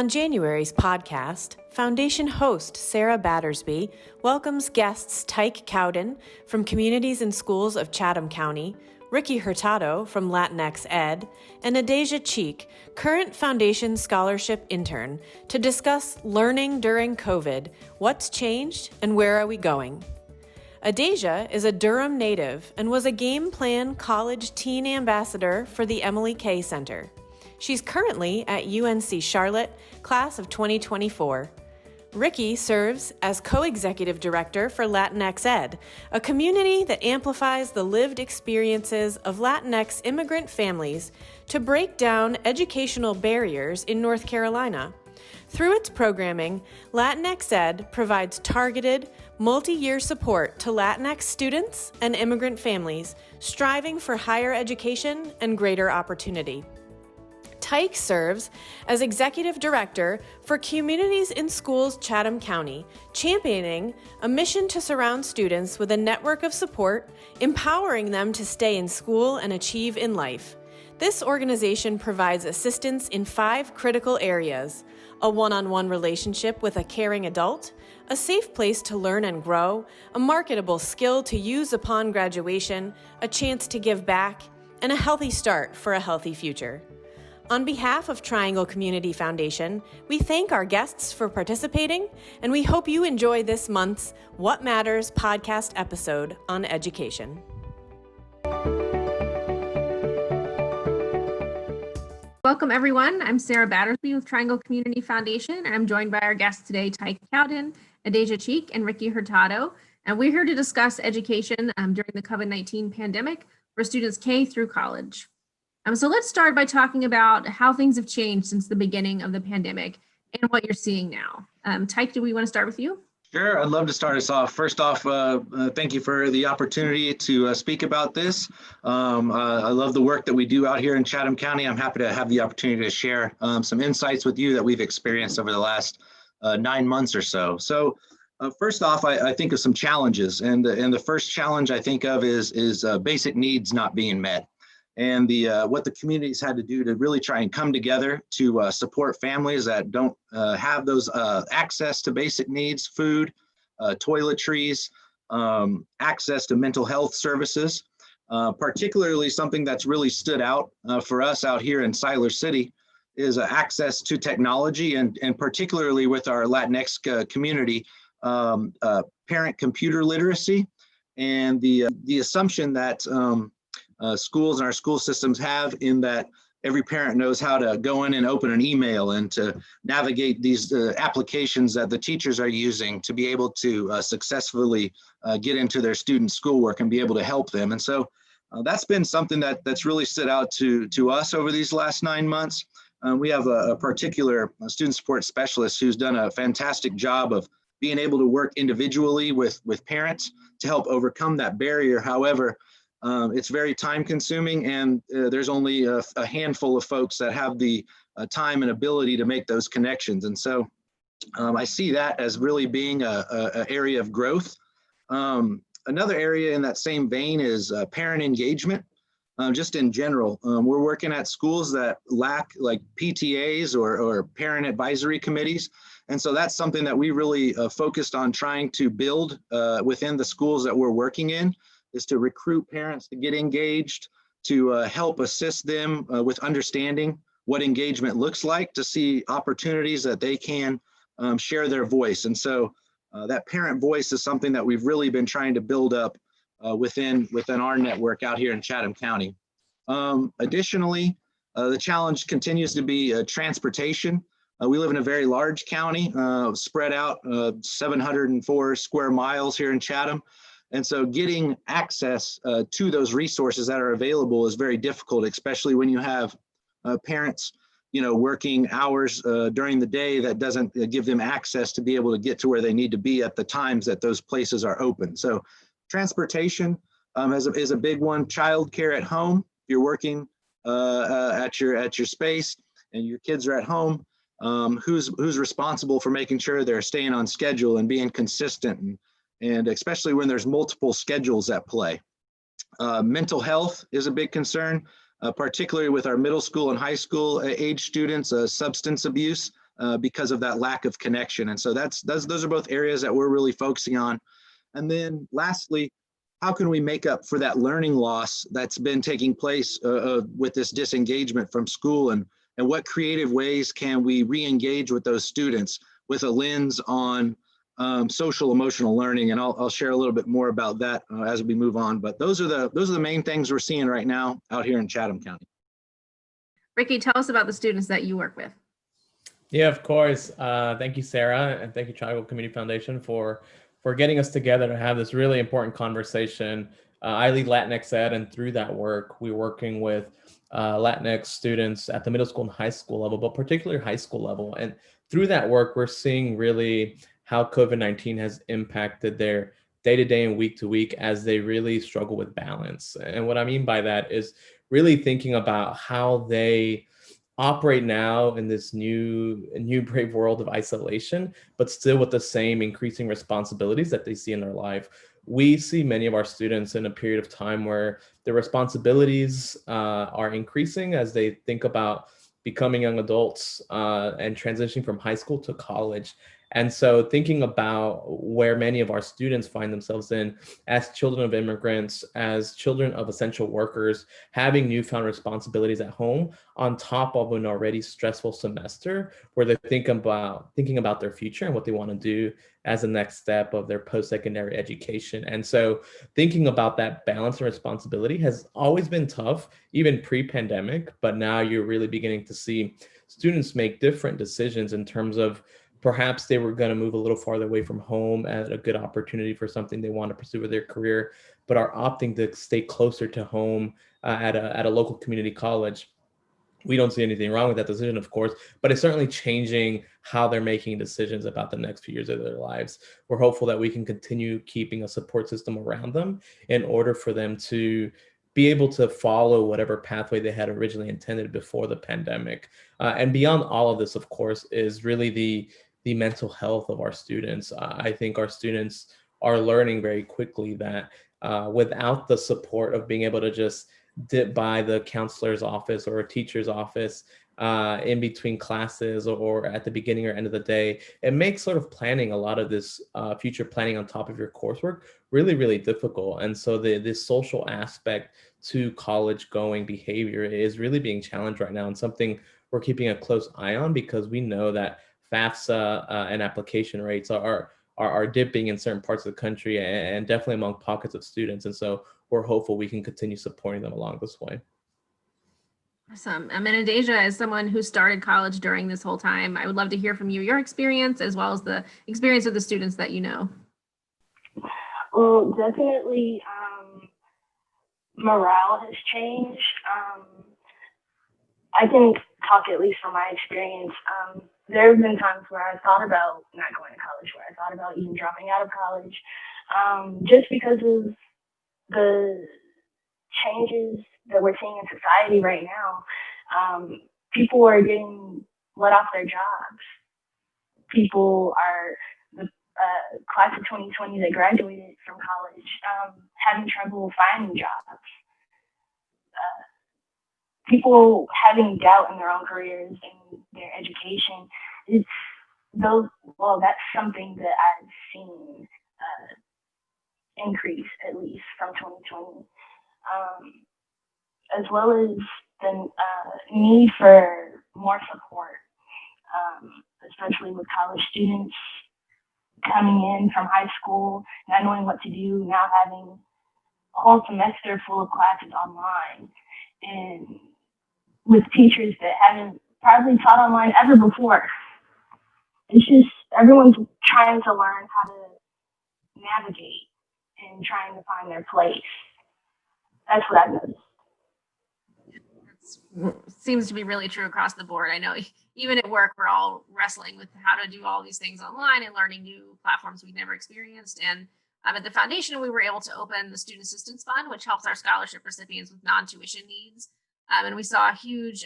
On January's podcast, Foundation host Sarah Battersby welcomes guests Tych Cowdin from Communities and Schools of Chatham County, Ricky Hurtado from LatinexEd, and Adeja Cheek, current Foundation Scholarship Intern, to discuss learning during COVID, what's changed, and where are we going. Adeja is a Durham native and was a Game Plan College Teen Ambassador for the Emily Kay Center. She's currently at UNC Charlotte, class of 2024. Ricky serves as co-executive director for LatinexEd, a community that amplifies the lived experiences of Latinx immigrant families to break down educational barriers in North Carolina. Through its programming, LatinexEd provides targeted, multi-year support to Latinx students and immigrant families striving for higher education and greater opportunity. Tych serves as Executive Director for Communities in Schools Chatham County, championing a mission to surround students with a network of support, empowering them to stay in school and achieve in life. This organization provides assistance in 5 critical areas: a one-on-one relationship with a caring adult, a safe place to learn and grow, a marketable skill to use upon graduation, a chance to give back, and a healthy start for a healthy future. On behalf of Triangle Community Foundation, we thank our guests for participating, and we hope you enjoy this month's What Matters podcast episode on education. Welcome, everyone. I'm Sarah Battersby with Triangle Community Foundation, and I'm joined by our guests today, Tych Cowdin, Adeja Cheek, and Ricky Hurtado. And we're here to discuss education during the COVID-19 pandemic for students K through college. So let's start by talking about how things have changed since the beginning of the pandemic and what you're seeing now. Tych, do we want to start with you? Sure, I'd love to start us off. First off, thank you for the opportunity to speak about this. I love the work that we do out here in Chatham County. I'm happy to have the opportunity to share some insights with you that we've experienced over the last 9 months or so. So first off, I think of some challenges. And the first challenge I think of is basic needs not being met. And what the communities had to do to really try and come together to support families that don't have those access to basic needs, food, toiletries, access to mental health services. Particularly something that's really stood out for us out here in Siler City is access to technology, and particularly with our Latinx community, parent computer literacy, and the assumption that schools and our school systems have in that every parent knows how to go in and open an email and to navigate these applications that the teachers are using to be able to successfully get into their students' schoolwork and be able to help them. And so that's been something that's really stood out to us over these last 9 months. We have a particular student support specialist who's done a fantastic job of being able to work individually with parents to help overcome that barrier. However, it's very time consuming, and there's only a handful of folks that have the time and ability to make those connections. And so I see that as really being a area of growth. Another area in that same vein is parent engagement. Just in general, we're working at schools that lack like PTAs or parent advisory committees. And so that's something that we really focused on trying to build within the schools that we're working in, is to recruit parents to get engaged, to help assist them with understanding what engagement looks like, to see opportunities that they can share their voice. And so that parent voice is something that we've really been trying to build up within our network out here in Chatham County. Additionally, the challenge continues to be transportation. We live in a very large county, spread out 704 square miles here in Chatham. And so getting access to those resources that are available is very difficult, especially when you have parents, working hours during the day that doesn't give them access to be able to get to where they need to be at the times that those places are open. So transportation is a big one. Childcare at home. If you're working at your space and your kids are at home, who's responsible for making sure they're staying on schedule and being consistent, and especially when there's multiple schedules at play. Mental health is a big concern, particularly with our middle school and high school age students. Substance abuse because of that lack of connection. And so those are both areas that we're really focusing on. And then lastly, how can we make up for that learning loss that's been taking place with this disengagement from school, and what creative ways can we re-engage with those students with a lens on social emotional learning? And I'll share a little bit more about that as we move on. But those are the main things we're seeing right now out here in Chatham County. Ricky, tell us about the students that you work with. Yeah, of course. Thank you, Sarah, and thank you, Triangle Community Foundation, for getting us together to have this really important conversation. I lead LatinexEd, and through that work, we're working with Latinx students at the middle school and high school level, but particularly high school level. And through that work, we're seeing really how COVID-19 has impacted their day-to-day and week-to-week as they really struggle with balance. And what I mean by that is really thinking about how they operate now in this new brave world of isolation, but still with the same increasing responsibilities that they see in their life. We see many of our students in a period of time where their responsibilities are increasing as they think about becoming young adults and transitioning from high school to college. And so thinking about where many of our students find themselves in as children of immigrants, as children of essential workers, having newfound responsibilities at home on top of an already stressful semester, where they're thinking about their future and what they want to do as the next step of their post-secondary education. And so thinking about that balance and responsibility has always been tough, even pre-pandemic, but now you're really beginning to see students make different decisions in terms of perhaps they were going to move a little farther away from home at a good opportunity for something they want to pursue with their career, but are opting to stay closer to home at a local community college. We don't see anything wrong with that decision, of course, but it's certainly changing how they're making decisions about the next few years of their lives. We're hopeful that we can continue keeping a support system around them in order for them to be able to follow whatever pathway they had originally intended before the pandemic. And beyond all of this, of course, is really the mental health of our students. I think our students are learning very quickly that without the support of being able to just dip by the counselor's office or a teacher's office in between classes or at the beginning or end of the day, it makes sort of planning a lot of this future planning on top of your coursework really, really difficult. And so this social aspect to college going behavior is really being challenged right now, and something we're keeping a close eye on, because we know that FAFSA and application rates are dipping in certain parts of the country, and definitely among pockets of students. And so we're hopeful we can continue supporting them along this way. Awesome. And Adeja, as someone who started college during this whole time, I would love to hear from you, your experience, as well as the experience of the students that you know. Well, definitely morale has changed. I can talk at least from my experience. There have been times where I thought about not going to college, where I thought about even dropping out of college, just because of the changes that we're seeing in society right now. People are getting let off their jobs. People are, the class of 2020 that graduated from college, having trouble finding jobs. People having doubt in their own careers and their education. That's something that I've seen increase, at least from 2020. As well as the need for more support, especially with college students coming in from high school, not knowing what to do, now having a whole semester full of classes online, and with teachers that haven't probably taught online ever before. It's just everyone's trying to learn how to navigate and trying to find their place. That's what I've noticed. Seems to be really true across the board. I know even at work, we're all wrestling with how to do all these things online and learning new platforms we've never experienced. And at the foundation, we were able to open the Student Assistance Fund, which helps our scholarship recipients with non-tuition needs. And we saw a huge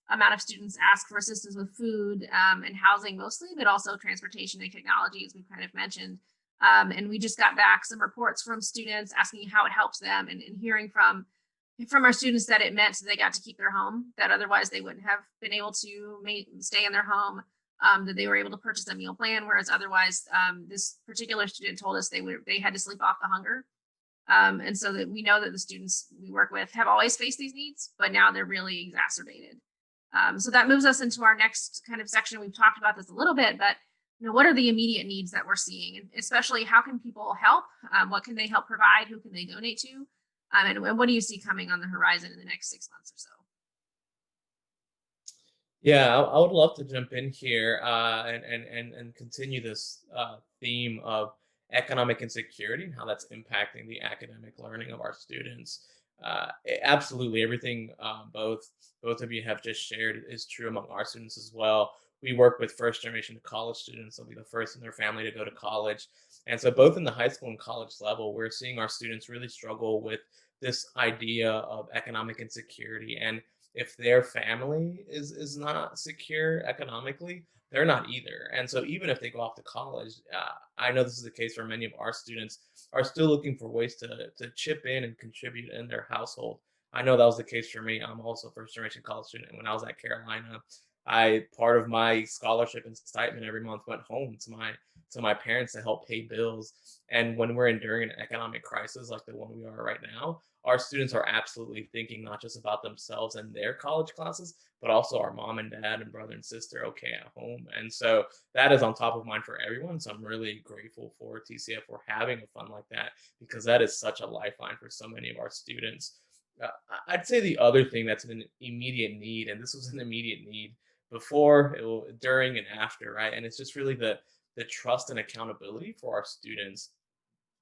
amount of students ask for assistance with food and housing mostly, but also transportation and technology, as we kind of mentioned. And we just got back some reports from students asking how it helps them, and hearing from from our students that it meant they got to keep their home, that otherwise they wouldn't have been able to stay in their home, that they were able to purchase a meal plan, whereas otherwise this particular student told us they had to sleep off the hunger. And so that we know that the students we work with have always faced these needs, but now they're really exacerbated. So that moves us into our next kind of section. We've talked about this a little bit, but what are the immediate needs that we're seeing, and especially how can people help? What can they help provide? Who can they donate to? And what do you see coming on the horizon in the next 6 months or so? Yeah, I would love to jump in here and continue this theme of economic insecurity and how that's impacting the academic learning of our students. Absolutely, everything both of you have just shared is true among our students as well. We work with first generation college students. They'll be the first in their family to go to college. And so both in the high school and college level, we're seeing our students really struggle with this idea of economic insecurity. And if their family is not secure economically, they're not either. And so even if they go off to college, I know this is the case for many of our students, are still looking for ways to chip in and contribute in their household. I know that was the case for me. I'm also a first generation college student. And when I was at Carolina, I part of my scholarship and stipend every month went home to my parents to help pay bills. And when we're enduring an economic crisis like the one we are right now, our students are absolutely thinking not just about themselves and their college classes, but also our mom and dad and brother and sister okay at home. And so that is on top of mind for everyone. So I'm really grateful for TCF for having a fund like that, because that is such a lifeline for so many of our students. I'd say the other thing that's an immediate need, and this was an immediate need before, during, and after, right? And it's just really the trust and accountability for our students.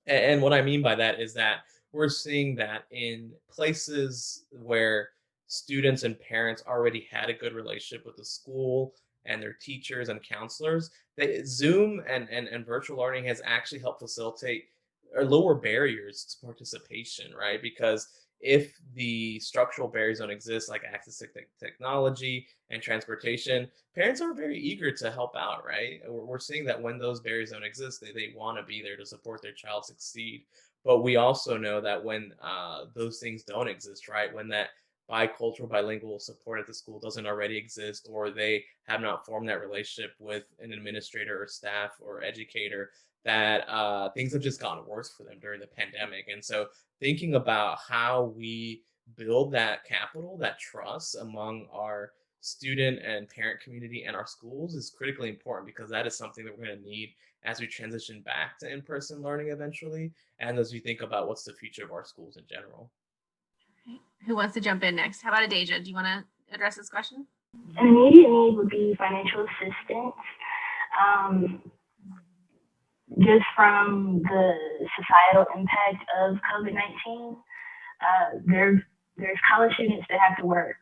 And what I mean by that is that we're seeing that in places where students and parents already had a good relationship with the school and their teachers and counselors, that Zoom and virtual learning has actually helped facilitate or lower barriers to participation, right? Because if the structural barriers don't exist, like access to technology and transportation, parents are very eager to help out, right? We're seeing that when those barriers don't exist, they want to be there to support their child succeed. But we also know that when those things don't exist, right, when that bicultural, bilingual support at the school doesn't already exist, or they have not formed that relationship with an administrator or staff or educator, that things have just gotten worse for them during the pandemic. And so thinking about how we build that capital, that trust among our student and parent community and our schools is critically important, because that is something that we're going to need as we transition back to in-person learning eventually, and as we think about what's the future of our schools in general. Who wants to jump in next? How about Adeja? Do you want to address this question? An immediate need would be financial assistance. Just from the societal impact of COVID-19, there's college students that have to work.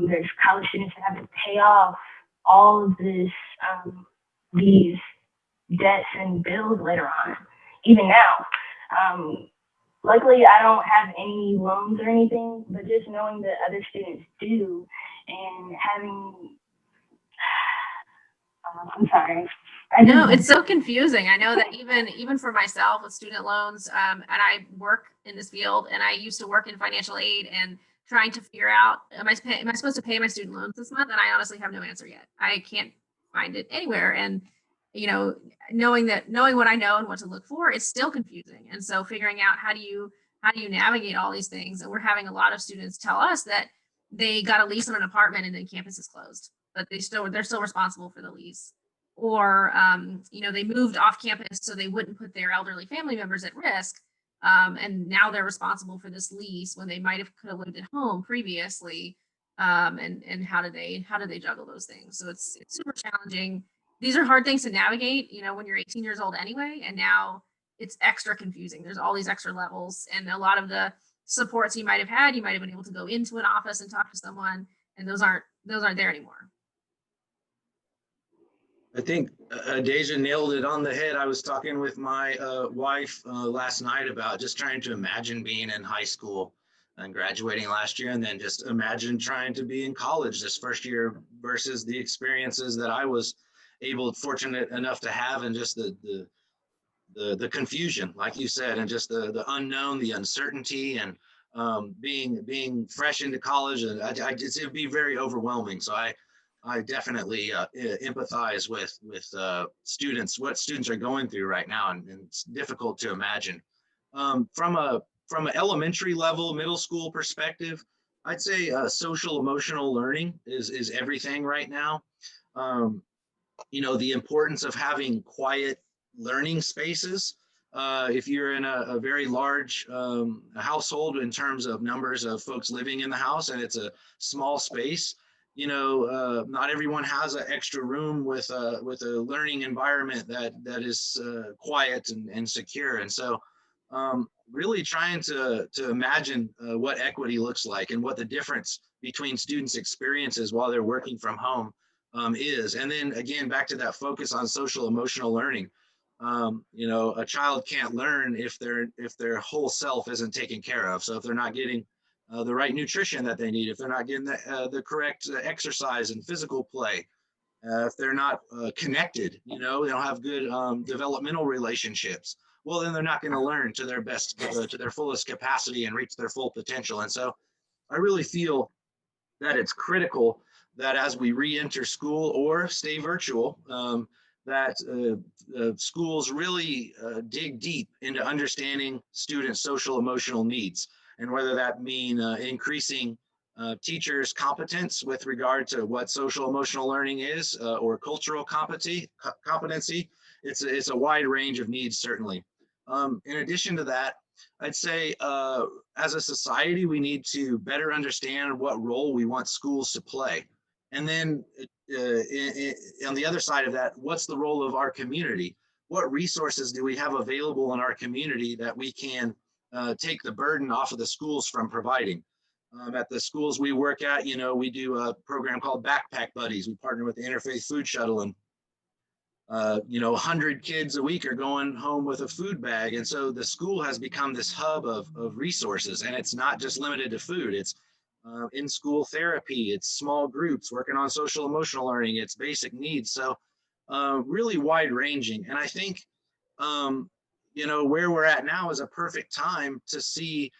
There's college students that have to pay off all of these debts and bills later on, even now. Luckily, I don't have any loans or anything, but just knowing that other students do, and having, I'm sorry. No, it's so confusing. I know that even for myself with student loans, and I work in this field, and I used to work in financial aid, and trying to figure out, am I supposed to pay my student loans this month? And I honestly have no answer yet. I can't find it anywhere. And knowing what I know and what to look for, it's still confusing. And so figuring out how do you navigate all these things. And we're having a lot of students tell us that they got a lease on an apartment and then campus is closed, but they're still responsible for the lease. Or they moved off campus so they wouldn't put their elderly family members at risk, and now they're responsible for this lease when they could have lived at home previously. And how do they juggle those things? So it's super challenging. These are hard things to navigate, when you're 18 years old anyway, and now it's extra confusing. There's all these extra levels, and a lot of the supports you might have been able to go into an office and talk to someone, and those aren't there anymore. I think Adeja nailed it on the head. I was talking with my wife last night about just trying to imagine being in high school and graduating last year, and then just imagine trying to be in college this first year versus the experiences that I was fortunate enough to have, and just the confusion, like you said, and just the unknown, the uncertainty, and being fresh into college, and it would be very overwhelming. So I definitely empathize with students, what students are going through right now, and it's difficult to imagine. From an elementary level, middle school perspective, I'd say social emotional learning is everything right now. The importance of having quiet learning spaces. If you're in a very large household in terms of numbers of folks living in the house, and it's a small space, not everyone has an extra room with a learning environment that is quiet and secure. And so really trying to imagine what equity looks like and what the difference between students' experiences while they're working from home is. And then again, back to that focus on social emotional learning. A child can't learn if their whole self isn't taken care of. So if they're not getting the right nutrition that they need, if they're not getting the correct exercise and physical play, if they're not connected, they don't have good developmental relationships, well, then they're not going to learn to their best, to their fullest capacity and reach their full potential. And so I really feel that it's critical that as we re-enter school or stay virtual, that schools really dig deep into understanding students' social emotional needs, and whether that mean increasing teachers' competence with regard to what social emotional learning is, or cultural competency. It's a wide range of needs, certainly. In addition to that, I'd say as a society, we need to better understand what role we want schools to play. And then on the other side of that, what's the role of our community? What resources do we have available in our community that we can take the burden off of the schools from providing? At the schools we work at, we do a program called Backpack Buddies. We partner with the Interfaith Food Shuttle, and 100 kids a week are going home with a food bag. And so the school has become this hub of resources, and it's not just limited to food. It's in-school therapy, it's small groups working on social emotional learning, it's basic needs. So really wide ranging. And I think, where we're at now is a perfect time to see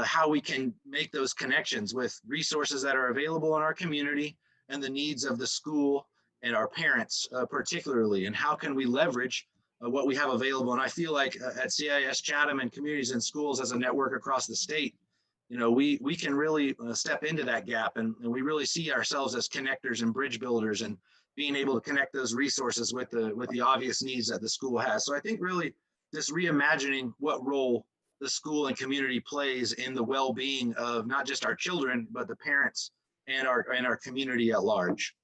how we can make those connections with resources that are available in our community and the needs of the school and our parents particularly, and how can we leverage what we have available. And I feel like at CIS Chatham and Communities in Schools as a network across the state, we can really step into that gap, and we really see ourselves as connectors and bridge builders, and being able to connect those resources with the obvious needs that the school has. So I think really just reimagining what role the school and community plays in the well-being of not just our children, but the parents and our community at large.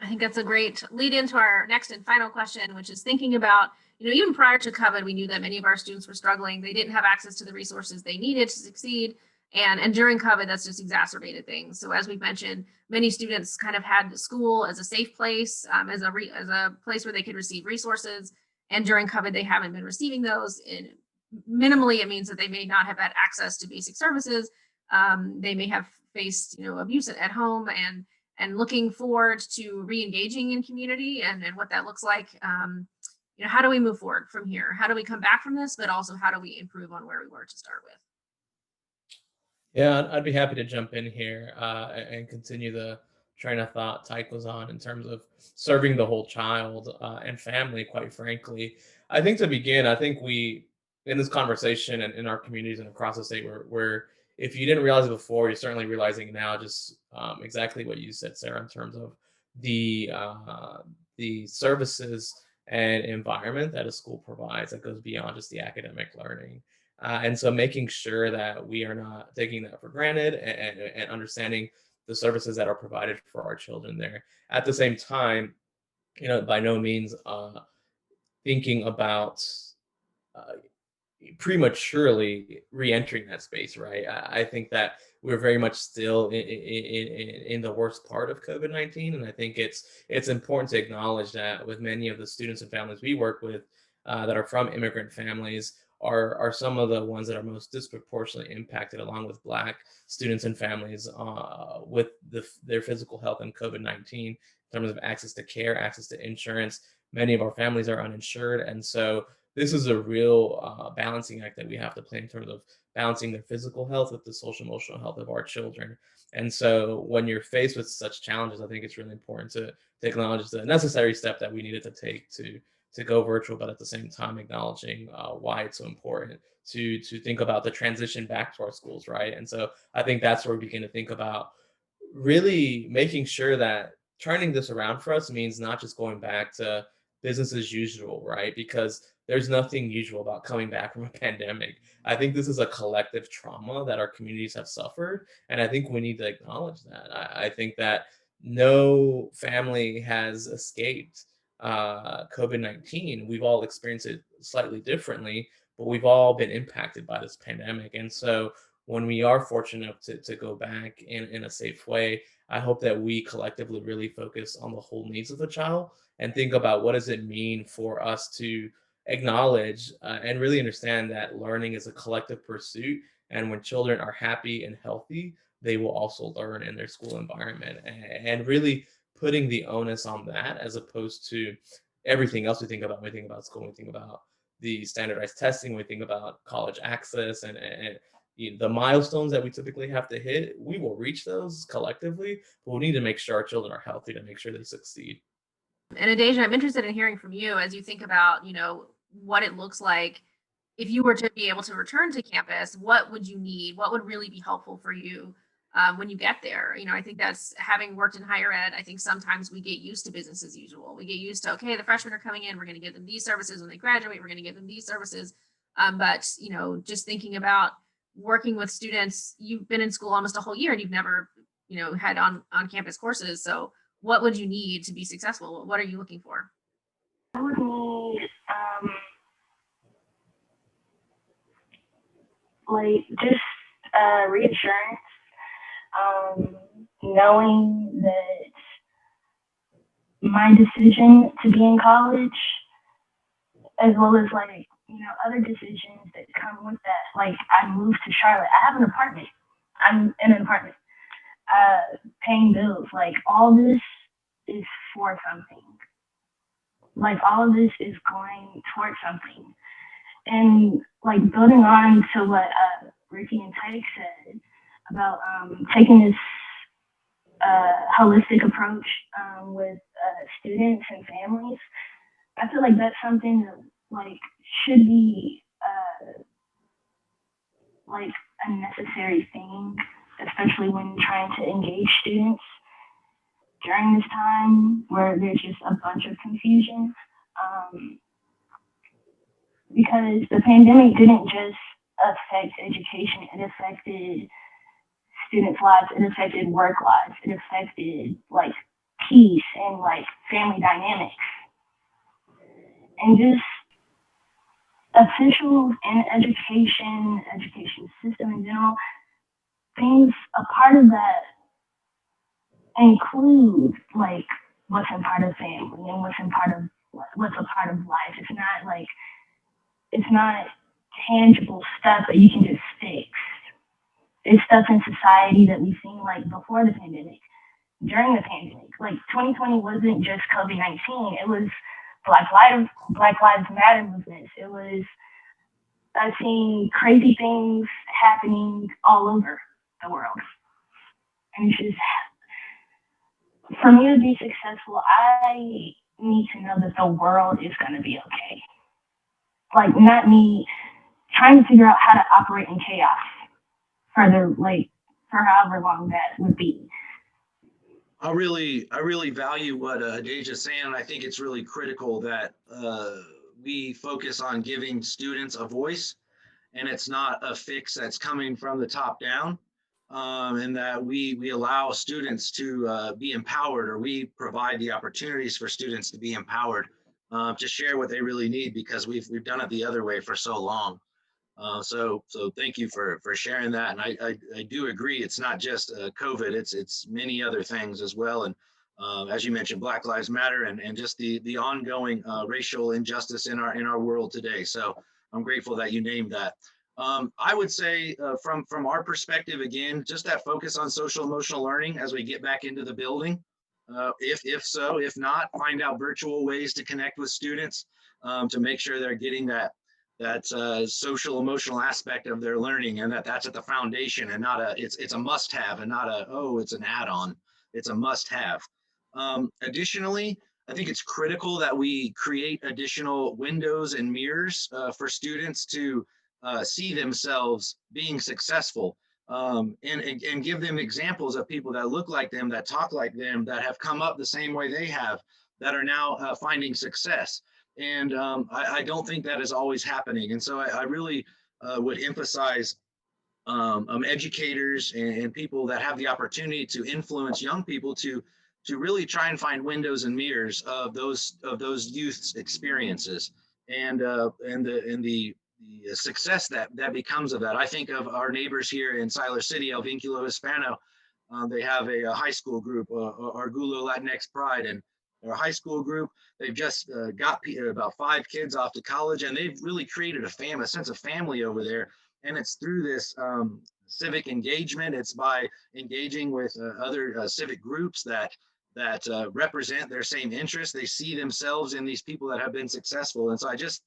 I think that's a great lead into our next and final question, which is thinking about, even prior to COVID, we knew that many of our students were struggling. They didn't have access to the resources they needed to succeed. And during COVID, that's just exacerbated things. So as we've mentioned, many students kind of had school as a safe place, as a place where they could receive resources. And during COVID, they haven't been receiving those. And minimally, it means that they may not have had access to basic services. They may have faced, abuse at home, and looking forward to re-engaging in community and what that looks like. How do we move forward from here? How do we come back from this, but also how do we improve on where we were to start with? Yeah, I'd be happy to jump in here and continue the train of thought Tyke was on in terms of serving the whole child and family, quite frankly. I think to begin, I think we, in this conversation and in our communities and across the state, where if you didn't realize it before, you're certainly realizing now just exactly what you said, Sarah, in terms of the services and environment that a school provides that goes beyond just the academic learning. And so making sure that we are not taking that for granted, and understanding the services that are provided for our children there. At the same time, by no means thinking about prematurely re-entering that space, right? I think that we're very much still in the worst part of COVID-19, and I think it's important to acknowledge that with many of the students and families we work with that are from immigrant families are some of the ones that are most disproportionately impacted, along with Black students and families with their physical health and COVID-19 in terms of access to care, access to insurance. Many of our families are uninsured, and so this is a real balancing act that we have to play in terms of balancing the physical health with the social emotional health of our children. And so when you're faced with such challenges, I think it's really important to acknowledge the necessary step that we needed to take to go virtual, but at the same time acknowledging why it's so important to think about the transition back to our schools, right? And so I think that's where we begin to think about really making sure that turning this around for us means not just going back to business as usual, right? Because there's nothing usual about coming back from a pandemic. I think this is a collective trauma that our communities have suffered. And I think we need to acknowledge that. I think that no family has escaped COVID-19. We've all experienced it slightly differently, but we've all been impacted by this pandemic. And so when we are fortunate enough to go back in a safe way, I hope that we collectively really focus on the whole needs of the child and think about what does it mean for us to acknowledge and really understand that learning is a collective pursuit. And when children are happy and healthy, they will also learn in their school environment, and really putting the onus on that as opposed to everything else we think about when we think about school, when we think about the standardized testing, when we think about college access and the milestones that we typically have to hit. We will reach those collectively, but we need to make sure our children are healthy to make sure they succeed. And Adeja, I'm interested in hearing from you as you think about, what it looks like if you were to be able to return to campus. What would you need? What would really be helpful for you when you get there? I think that's, having worked in higher ed, I think sometimes we get used to business as usual. We get used to, okay, the freshmen are coming in, we're going to give them these services. When they graduate, we're going to give them these services. But just thinking about working with students, you've been in school almost a whole year and you've never, had on campus courses. So what would you need to be successful? What are you looking for? I would need just reassurance, knowing that my decision to be in college, as well as other decisions that come with that. I moved to Charlotte. I have an apartment. I'm in an apartment, paying bills. All this is for something. All of this is going towards something. And building on to what Ricky and Tych said about taking this holistic approach with students and families, I feel like that's something that should be a necessary thing, especially when trying to engage students during this time where there's just a bunch of confusion. Because the pandemic didn't just affect education, it affected students' lives, it affected work lives, it affected peace and family dynamics. And just officials in education system in general, things, a part of that include what's a part of family and what's a part of life. It's not tangible stuff that you can just fix. It's stuff in society that we've seen before the pandemic, during the pandemic. 2020 wasn't just COVID-19. It was Black Lives Matter movements. It was seeing crazy things happening all over the world. And it's just, for me to be successful, I need to know that the world is going to be okay. Not me trying to figure out how to operate in chaos for however long that would be. I really value what Adeja's saying, and I think it's really critical that we focus on giving students a voice, and it's not a fix that's coming from the top down, and that we allow students to be empowered, or we provide the opportunities for students to be empowered to share what they really need, because we've done it the other way for so long. So thank you for sharing that. And I do agree, it's not just COVID, it's many other things as well. And as you mentioned, Black Lives Matter and just the ongoing racial injustice in our world today. So I'm grateful that you named that. I would say from our perspective, again, just that focus on social emotional learning as we get back into the building. If not, find out virtual ways to connect with students. to make sure they're getting that social emotional aspect of their learning, and that's at the foundation, and not it's a must have, and not it's an add-on. It's a must have. Additionally, I think it's critical that we create additional windows and mirrors for students to see themselves being successful, and give them examples of people that look like them, that talk like them, that have come up the same way they have, that are now finding success. And I don't think that is always happening. And so I really would emphasize educators and people that have the opportunity to influence young people to really try and find windows and mirrors of those youth's experiences, and the success that becomes of that. I think of our neighbors here in Siler City, El Vínculo Hispano. They have a high school group, Orgullo Latinx Pride, and their high school group, they've just got about 5 kids off to college, and they've really created a sense of family over there. And it's through this civic engagement. It's by engaging with other civic groups that represent their same interests. They see themselves in these people that have been successful. And so I just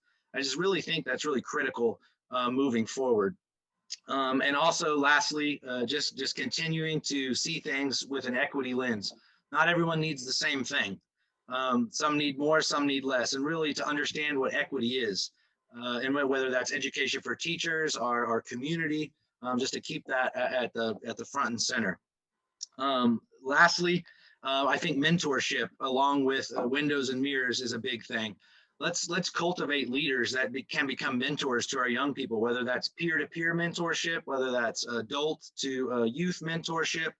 really think that's really critical moving forward. And also, lastly, just continuing to see things with an equity lens. Not everyone needs the same thing. Some need more, some need less, and really to understand what equity is, and whether that's education for teachers, our community, just to keep that at the front and center. Lastly, I think mentorship, along with windows and mirrors, is a big thing. Let's cultivate leaders that can become mentors to our young people, whether that's peer-to-peer mentorship, whether that's adult to youth mentorship.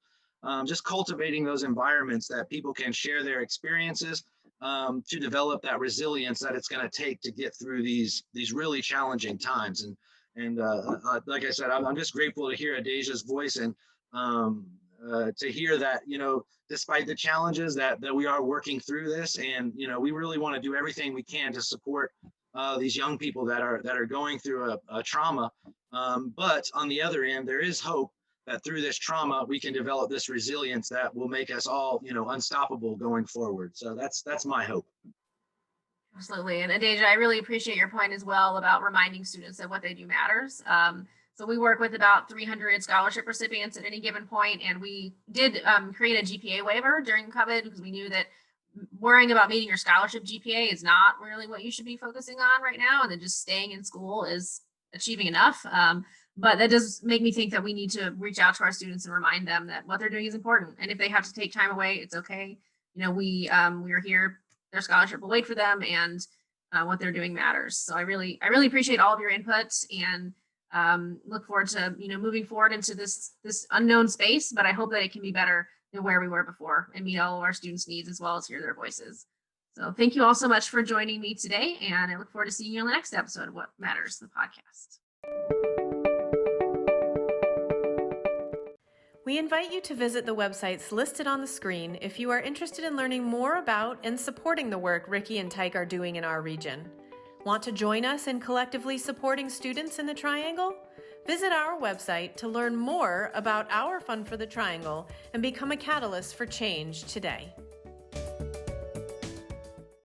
Just cultivating those environments that people can share their experiences, to develop that resilience that it's going to take to get through these really challenging times. And like I said, I'm just grateful to hear Adeja's voice, and to hear that, despite the challenges that we are working through this, and we really want to do everything we can to support these young people that are going through a trauma. But on the other end, there is hope that through this trauma, we can develop this resilience that will make us all, unstoppable going forward. So that's my hope. Absolutely. And Adeja, I really appreciate your point as well about reminding students that what they do matters. So we work with about 300 scholarship recipients at any given point, and we did create a GPA waiver during COVID because we knew that worrying about meeting your scholarship GPA is not really what you should be focusing on right now, and then just staying in school is achieving enough. But that does make me think that we need to reach out to our students and remind them that what they're doing is important. And if they have to take time away, it's okay. We are here. Their scholarship will wait for them, and what they're doing matters. So I really appreciate all of your input, and look forward to moving forward into this unknown space. But I hope that it can be better than where we were before, and meet all of our students' needs as well as hear their voices. So thank you all so much for joining me today, and I look forward to seeing you on the next episode of What Matters, the podcast. We invite you to visit the websites listed on the screen if you are interested in learning more about and supporting the work Ricky and Tych are doing in our region. Want to join us in collectively supporting students in the Triangle? Visit our website to learn more about our Fund for the Triangle and become a catalyst for change today.